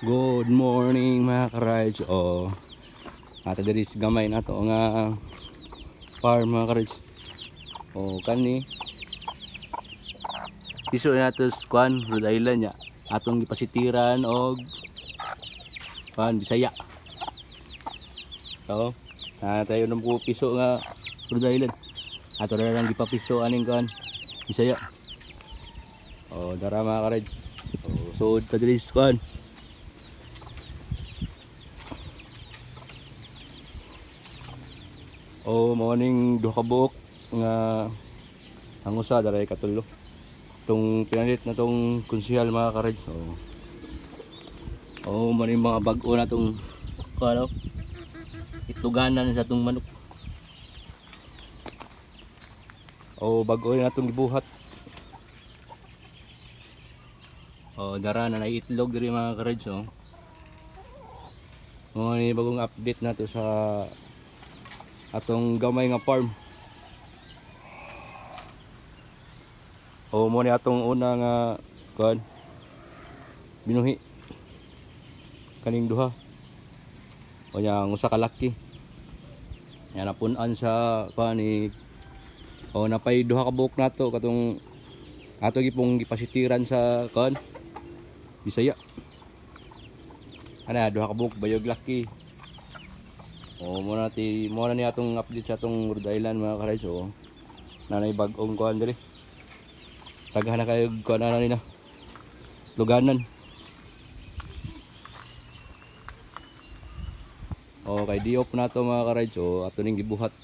Good morning mga ka-rides. Ata diri sa gamay na to nga farm mga ka-rides. Kani piso na to sa kwan, Rhode Island ya. Atong gipasitiran og kwan Bisaya. Tayo nang po piso nga Rhode Island. Ato na lang gipapiso aning kwan Bisaya. Dara mga ka-rides. Suod ta diri sa kwan. Morning duha ka buok nga ang usa daray katulo. Tong pinalit na tong konsehal mga ka-rides. Maning mga bag-o na tong ano, itluganan sa tong manok. Bag-o na tong gibuhat. Dara na itlog diri mga ka-rides. Ni bagong update na to sa atong gamay nga farm. Mo ni atong una nga kuan binuhi kaning duha. Yang usa ka laki. Yan napun-an sa kuan ni napay duha ka buok nato katong ato gipong gipasitiran sa kuan Bisaya. Ana duha ka buok bayog laki. Mo na ni atong update sa atong Rhode Island mga ka-rides. Nanay bag-ong kuan diri. Tagahan na kayo kuan na nila. Luganan. Kay di-off na to mga ka-rides. Ato ning gibuhat.